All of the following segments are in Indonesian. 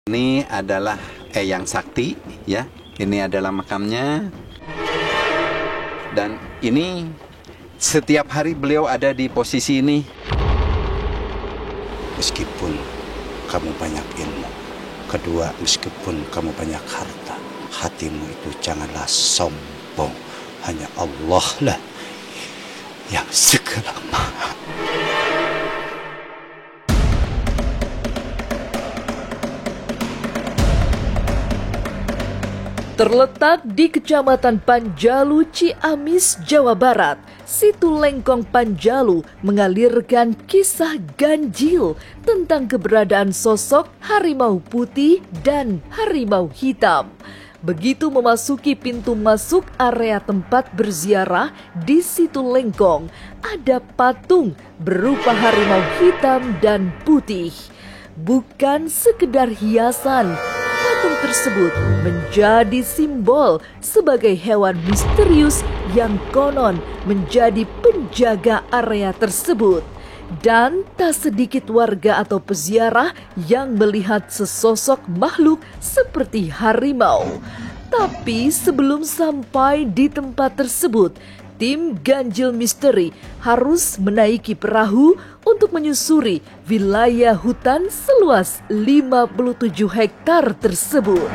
Ini adalah Eyang Sakti, ya. Ini adalah makamnya. Dan ini setiap hari beliau ada di posisi ini. Meskipun kamu banyak ilmu, kedua meskipun kamu banyak harta, hatimu itu janganlah sombong. Hanya Allah lah yang segala maha. Terletak di Kecamatan Panjalu, Ciamis, Jawa Barat, Situ Lengkong Panjalu mengalirkan kisah ganjil tentang keberadaan sosok harimau putih dan harimau hitam. Begitu memasuki pintu masuk area tempat berziarah di Situ Lengkong, ada patung berupa harimau hitam dan putih. Bukan sekedar hiasan, patung tersebut menjadi simbol sebagai hewan misterius yang konon menjadi penjaga area tersebut. Dan tak sedikit warga atau peziarah yang melihat sesosok makhluk seperti harimau. Tapi sebelum sampai di tempat tersebut, tim Ganjil Misteri harus menaiki perahu untuk menyusuri wilayah hutan seluas 57 hektar tersebut.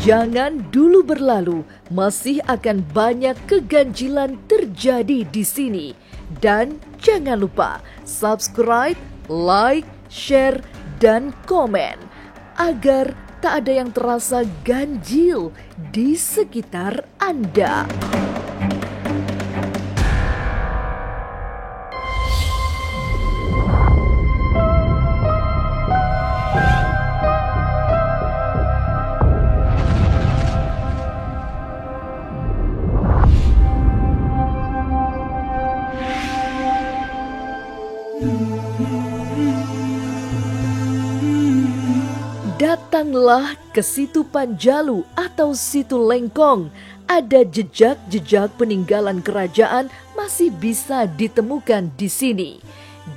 Jangan dulu berlalu, masih akan banyak keganjilan terjadi di sini. Dan jangan lupa subscribe, like, share, dan komen agar tak ada yang terasa ganjil di sekitar Anda. Datanglah ke Situ Panjalu atau Situ Lengkong. Ada jejak-jejak peninggalan kerajaan masih bisa ditemukan di sini.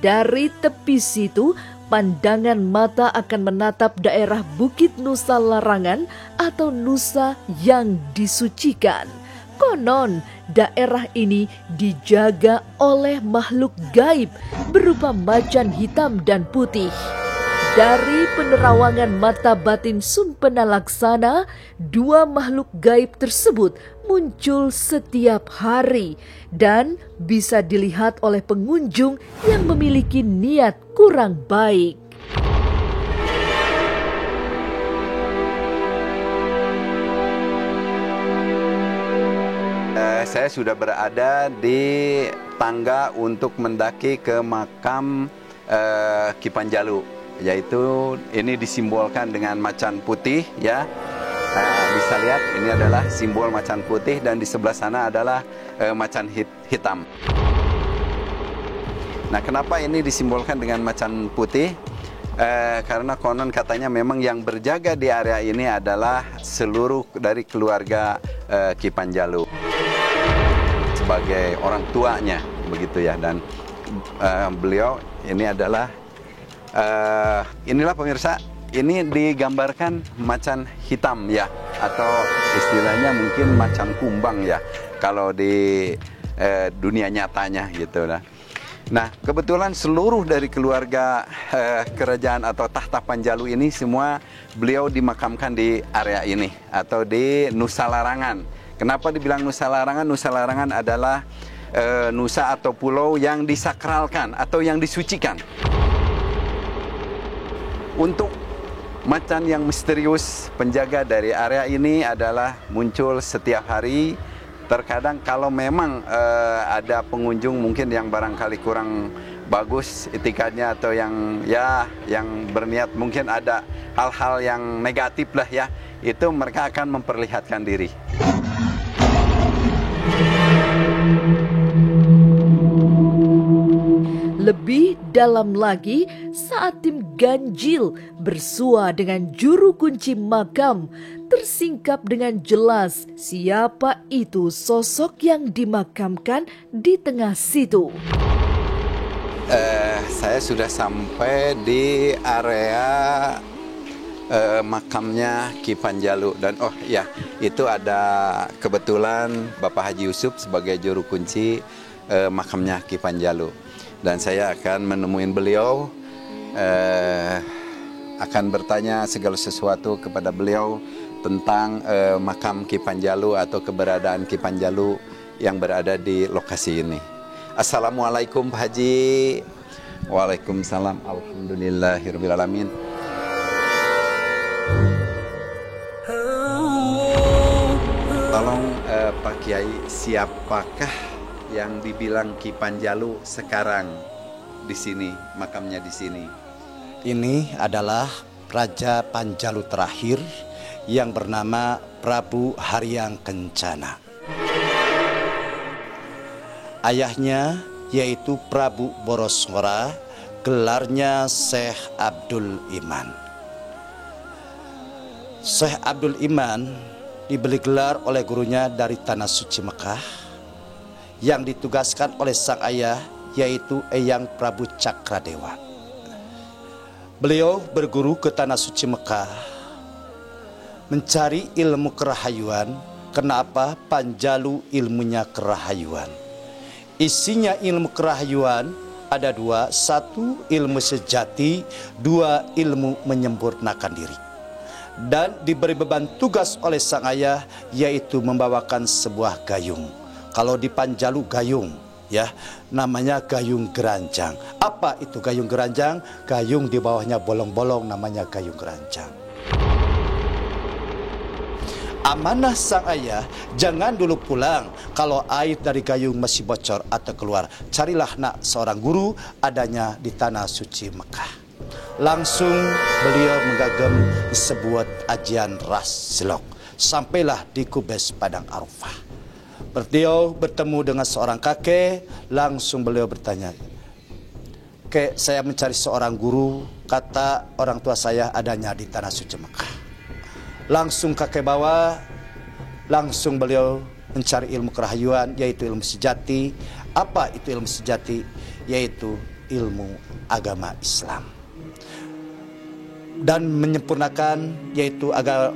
Dari tepi situ, pandangan mata akan menatap daerah Bukit Nusa Larangan atau Nusa yang disucikan. Konon, daerah ini dijaga oleh makhluk gaib berupa macan hitam dan putih. Dari penerawangan mata batin Sumpena Laksana, dua makhluk gaib tersebut muncul setiap hari dan bisa dilihat oleh pengunjung yang memiliki niat kurang baik. Saya sudah berada di tangga untuk mendaki ke makam Ki Panjalu. Yaitu ini disimbolkan dengan macan putih, ya. Bisa lihat ini adalah simbol macan putih dan di sebelah sana adalah macan hitam. Nah, kenapa ini disimbolkan dengan macan putih? Karena konon katanya memang yang berjaga di area ini adalah seluruh dari keluarga Ki Panjalu sebagai orang tuanya, begitu ya. Dan beliau ini adalah inilah pemirsa, ini digambarkan macan hitam, ya, atau istilahnya mungkin macan kumbang, ya, kalau di dunia nyatanya gitu lah. Nah, kebetulan seluruh dari keluarga kerajaan atau tahta Panjalu ini semua beliau dimakamkan di area ini atau di Nusa Larangan. Kenapa dibilang Nusa Larangan? Nusa Larangan adalah nusa atau pulau yang disakralkan atau yang disucikan. Untuk macan yang misterius penjaga dari area ini adalah muncul setiap hari. Terkadang kalau memang ada pengunjung mungkin yang barangkali kurang bagus etikanya atau yang berniat mungkin ada hal-hal yang negatif lah, ya, itu mereka akan memperlihatkan diri. Lebih dalam lagi saat tim Ganjil bersua dengan juru kunci makam, tersingkap dengan jelas siapa itu sosok yang dimakamkan di tengah situ. saya sudah sampai di area makamnya Ki Panjalu. Dan oh ya, itu ada kebetulan Bapak Haji Yusuf sebagai juru kunci makamnya Ki Panjalu. Dan saya akan menemui beliau, akan bertanya segala sesuatu kepada beliau tentang makam Ki Panjalu atau keberadaan Ki Panjalu yang berada di lokasi ini. Assalamualaikum Pak Haji. Waalaikumsalam. Alhamdulillahirrahmanirrahim. Tolong Pak Kiai, siapakah yang dibilang Ki Panjalu sekarang di sini, makamnya di sini? Ini adalah Raja Panjalu terakhir yang bernama Prabu Haryang Kencana. Ayahnya yaitu Prabu Borosngora, gelarnya Syekh Abdul Iman. Syekh Abdul Iman diberi gelar oleh gurunya dari Tanah Suci Mekah yang ditugaskan oleh sang ayah yaitu Eyang Prabu Cakradewa. Beliau berguru ke Tanah Suci Mekah mencari ilmu kerahayuan. Kenapa? Panjalu ilmunya kerahayuan. Isinya ilmu kerahayuan ada dua. Satu, ilmu sejati. Dua, ilmu menyempurnakan diri. Dan diberi beban tugas oleh sang ayah yaitu membawakan sebuah gayung. Kalau di Panjalu gayung, ya, namanya gayung geranjang. Apa itu gayung geranjang? Gayung di bawahnya bolong-bolong, namanya gayung geranjang. Amanah sang ayah, jangan dulu pulang kalau air dari gayung masih bocor atau keluar. Carilah nak seorang guru, adanya di Tanah Suci Mekah. Langsung beliau menggagem sebuah ajian ras silok. Sampailah di Kubes Padang Arafah. Beliau bertemu dengan seorang kakek. Langsung beliau bertanya, "Kek, saya mencari seorang guru. Kata orang tua saya adanya di Tanah Suci Mekah." Langsung kakek bawa. Langsung beliau mencari ilmu kerahayuan yaitu ilmu sejati. Apa itu ilmu sejati? Yaitu ilmu agama Islam. Dan menyempurnakan yaitu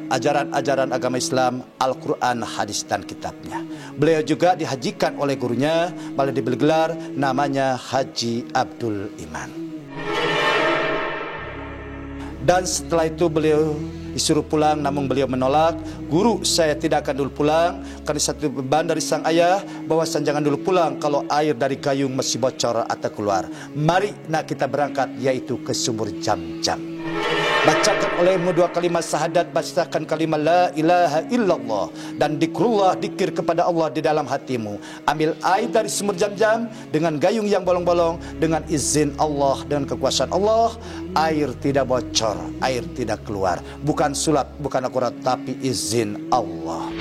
ajaran-ajaran agama Islam, Al-Quran, hadis dan kitabnya. Beliau juga dihajikan oleh gurunya, malah diberi gelar namanya Haji Abdul Iman. Dan setelah itu beliau disuruh pulang, namun beliau menolak. "Guru, saya tidak akan dulu pulang karena satu beban dari sang ayah bahwasan jangan dulu pulang kalau air dari gayung masih bocor atau keluar. Mari nak kita berangkat yaitu ke sumur Jam-Jam. Bacakan olehmu dua kalimat syahadat, bacakan kalimat la ilaha illallah dan dikrullah, dikir kepada Allah di dalam hatimu. Ambil air dari sumur Jam-Jam dengan gayung yang bolong-bolong, dengan izin Allah, dengan kekuasaan Allah. Air tidak bocor, air tidak keluar. Bukan sulap, bukan akurat, tapi izin Allah."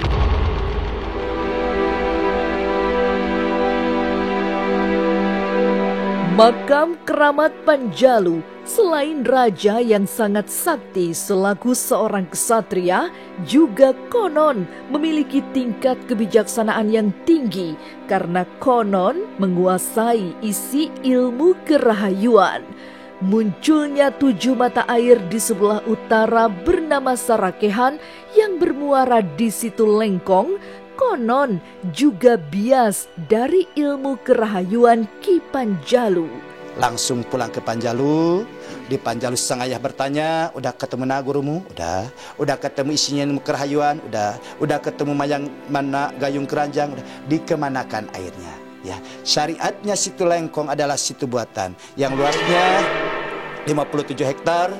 Makam Keramat Panjalu, selain raja yang sangat sakti selaku seorang kesatria, juga konon memiliki tingkat kebijaksanaan yang tinggi karena konon menguasai isi ilmu kerahayuan. Munculnya 7 mata air di sebelah utara bernama Sarakehan yang bermuara di Situ Lengkong, konon juga bias dari ilmu kerahayuan Ki Panjalu. Langsung pulang ke Panjalu. Di Panjalu sang ayah bertanya, "Udah ketemu na gurumu?" "Udah." "Udah ketemu isinya ilmu kerahayuan?" "Udah." "Udah ketemu mayang mana gayung keranjang?" "Udah." "Dikemanakan airnya?" Ya, syariatnya Situ Lengkong adalah situ buatan yang luasnya 57 hektar.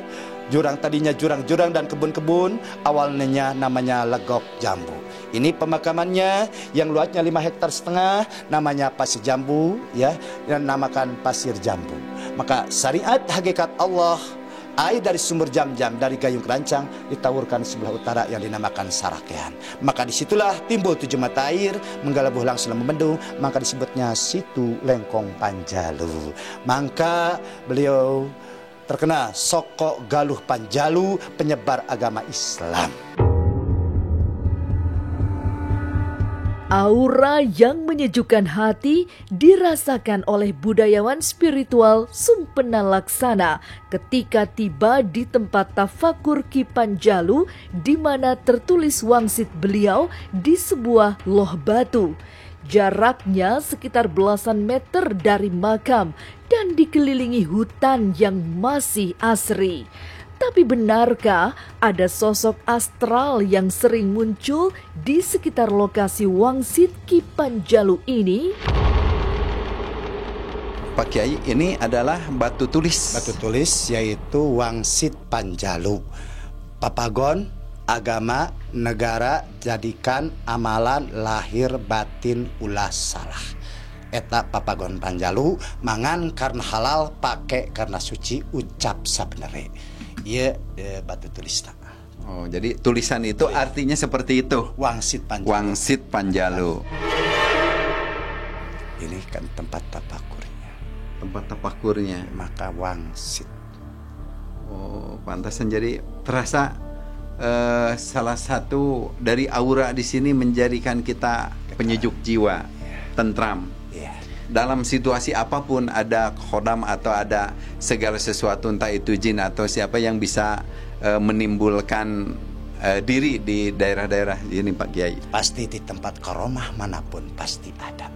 Jurang tadinya jurang-jurang dan kebun-kebun. Awalnya namanya Legok Jambu. Ini pemakamannya yang luasnya 5,5 hektar, namanya Pasir Jambu, ya, dan namakan Pasir Jambu. Maka syariat hakikat Allah, air dari sumber Jam-Jam dari gayung kerancang ditaburkan sebelah utara yang dinamakan Sarakehan. Maka disitulah timbul 7 mata air menggalabuh langsung membendung. Maka disebutnya Situ Lengkong Panjalu. Maka beliau terkena Soko Galuh Panjalu, penyebar agama Islam. Aura yang menyejukkan hati dirasakan oleh budayawan spiritual Sumpena Laksana ketika tiba di tempat tafakur Ki Panjalu di mana tertulis wangsit beliau di sebuah loh batu. Jaraknya sekitar belasan meter dari makam dan dikelilingi hutan yang masih asri. Tapi benarkah ada sosok astral yang sering muncul di sekitar lokasi wangsit Ki Panjalu ini? Pak Kiai, ini adalah batu tulis. Batu tulis yaitu wangsit Panjalu. Papagon, agama, negara, jadikan amalan lahir batin ulah salah. Eta papagon Panjalu, mangan karena halal, pake karena suci, ucap sabenere. Iya, batu tulis. Oh, jadi tulisan itu artinya seperti itu. Wangsit Panjalu. Wangsit Panjalu. Ini kan tempat tapakurnya. Tempat tapakurnya. Maka wangsit. Oh, pantasan jadi terasa salah satu dari aura di sini menjadikan kita penyejuk jiwa, tentram. Dalam situasi apapun ada khodam atau ada segala sesuatu, entah itu jin atau siapa yang bisa menimbulkan diri di daerah-daerah ini Pak Kiai. Pasti di tempat karomah manapun pasti ada.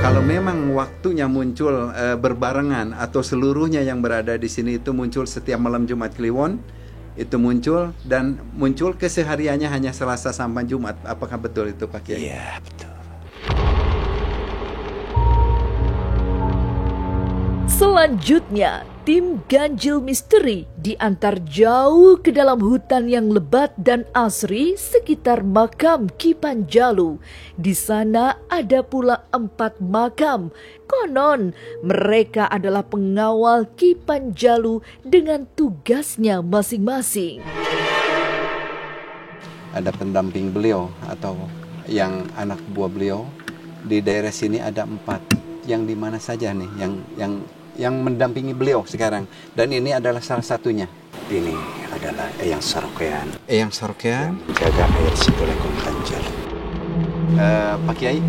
Kalau memang waktunya muncul berbarengan atau seluruhnya yang berada di sini itu muncul setiap malam Jumat Kliwon, itu muncul dan muncul kesehariannya hanya Selasa sampai Jumat. Apakah betul itu Pak Kiai? Iya, betul. Selanjutnya, tim Ganjil Misteri diantar jauh ke dalam hutan yang lebat dan asri sekitar makam Ki Panjalu. Di sana ada pula 4 makam. Konon mereka adalah pengawal Ki Panjalu dengan tugasnya masing-masing. Ada pendamping beliau atau yang anak buah beliau di daerah sini ada 4. Yang di mana saja nih yang mendampingi beliau sekarang, dan ini adalah salah satunya. Ini adalah Eyang Sarokean. Eyang Sarokean menjaga air situ Lekong Panjalu. Pak Kiai,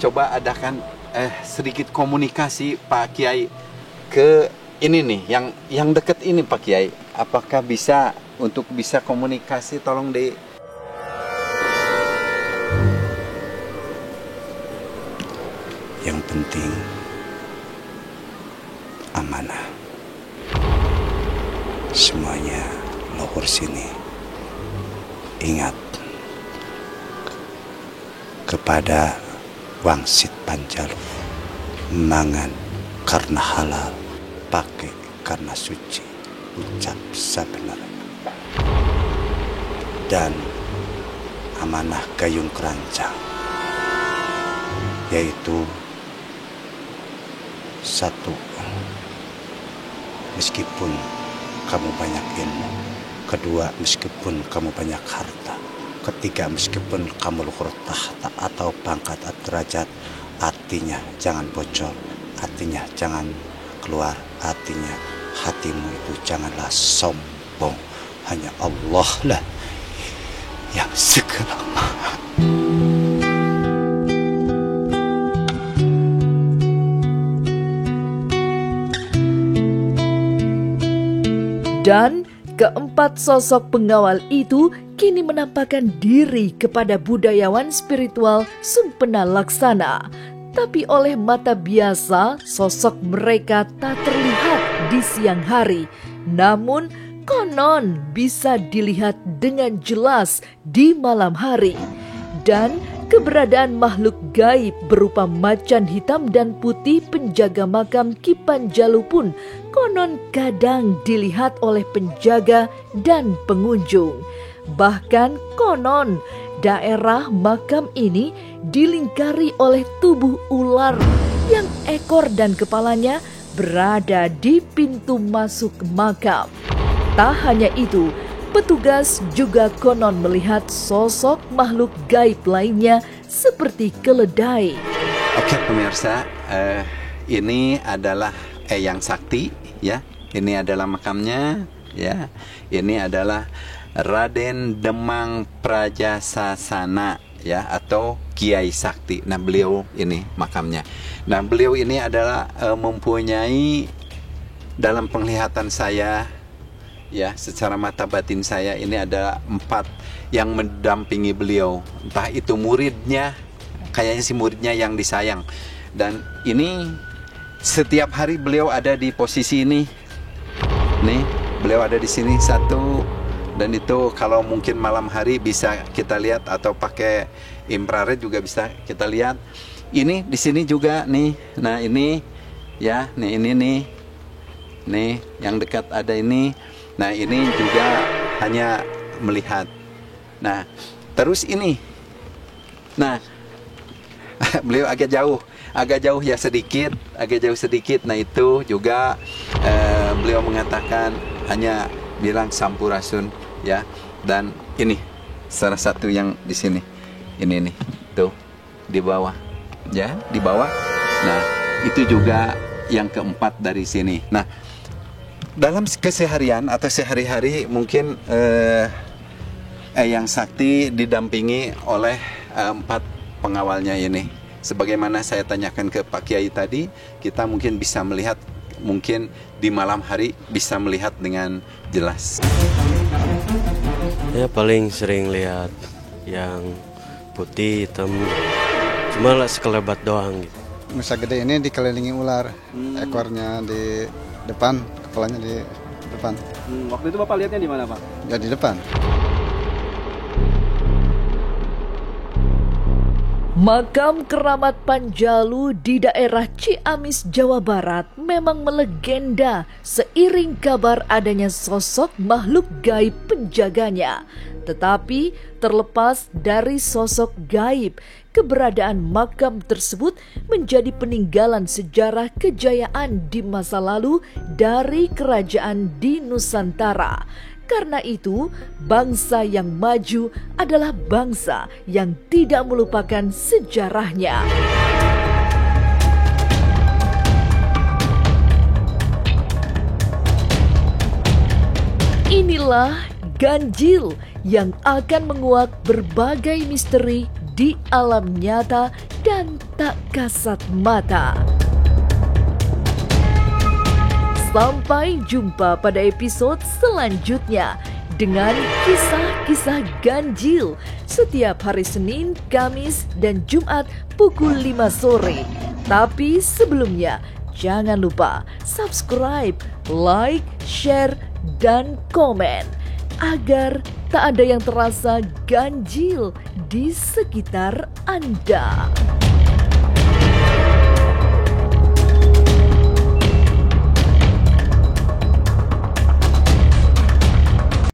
coba adakan sedikit komunikasi Pak Kiai ke ini nih, yang dekat ini Pak Kiai. Apakah bisa untuk bisa komunikasi, tolong di yang penting amanah. Semuanya lohur sini. Ingat kepada wangsit Panjalu. Mangan karena halal, pakai karena suci, ucap sabenarnya. Dan amanah gayung kerancang, yaitu 1. Meskipun kamu banyak ilmu. 2. Meskipun kamu banyak harta. 3. Meskipun kamu luhur tahta atau pangkat atau derajat, artinya jangan bocor, artinya jangan keluar, artinya hatimu itu janganlah sombong. Hanya Allah lah yang segala maha. Dan keempat sosok pengawal itu kini menampakkan diri kepada budayawan spiritual Sumpena Laksana. Tapi oleh mata biasa, sosok mereka tak terlihat di siang hari. Namun, konon bisa dilihat dengan jelas di malam hari. Dan keberadaan makhluk gaib berupa macan hitam dan putih penjaga makam Ki Panjalu pun konon kadang dilihat oleh penjaga dan pengunjung. Bahkan konon daerah makam ini dilingkari oleh tubuh ular yang ekor dan kepalanya berada di pintu masuk makam. Tak hanya itu, petugas juga konon melihat sosok makhluk gaib lainnya seperti keledai. Oke pemirsa, ini adalah Eyang Sakti, ya. Ini adalah makamnya, ya. Ini adalah Raden Demang Prajasasana ya, atau Kiai Sakti. Nah, beliau ini makamnya. Nah, beliau ini adalah mempunyai, dalam penglihatan saya ya, secara mata batin saya, ini ada 4 yang mendampingi beliau. Entah itu muridnya, kayaknya si muridnya yang disayang. Dan ini setiap hari beliau ada di posisi ini. Nih, beliau ada di sini satu. Dan itu kalau mungkin malam hari bisa kita lihat, atau pakai infrared juga bisa kita lihat. Ini di sini juga nih. Nah, ini ya, nih ini nih. Nih, yang dekat ada ini. Nah, ini juga hanya melihat. Nah, terus ini. Nah, beliau agak jauh ya sedikit, agak jauh sedikit. Nah, itu juga beliau mengatakan, hanya bilang Sampurasun ya. Dan ini salah satu yang di sini. Ini nih, tuh di bawah. Ya, di bawah. Nah, itu juga yang keempat dari sini. Nah, dalam keseharian atau sehari-hari mungkin Eyang Sakti didampingi oleh 4 pengawalnya ini. Sebagaimana saya tanyakan ke Pak Kiai tadi, kita mungkin bisa melihat, mungkin di malam hari bisa melihat dengan jelas. Ya paling sering lihat yang putih, hitam, cuma lah sekelebat doang gitu. Nusa Gede ini dikelilingi ular, ekornya di depan, kepalanya di depan. Waktu itu Bapak lihatnya di mana, Pak? Ya di depan. Makam keramat Panjalu di daerah Ciamis, Jawa Barat memang melegenda seiring kabar adanya sosok makhluk gaib penjaganya. Tetapi terlepas dari sosok gaib, keberadaan makam tersebut menjadi peninggalan sejarah kejayaan di masa lalu dari kerajaan di Nusantara. Karena itu, bangsa yang maju adalah bangsa yang tidak melupakan sejarahnya. Inilah ganjil yang akan menguak berbagai misteri di alam nyata dan tak kasat mata. Sampai jumpa pada episode selanjutnya dengan kisah-kisah ganjil setiap hari Senin, Kamis, dan Jumat pukul 5 sore. Tapi sebelumnya, jangan lupa subscribe, like, share, dan komen agar tak ada yang terasa ganjil di sekitar Anda.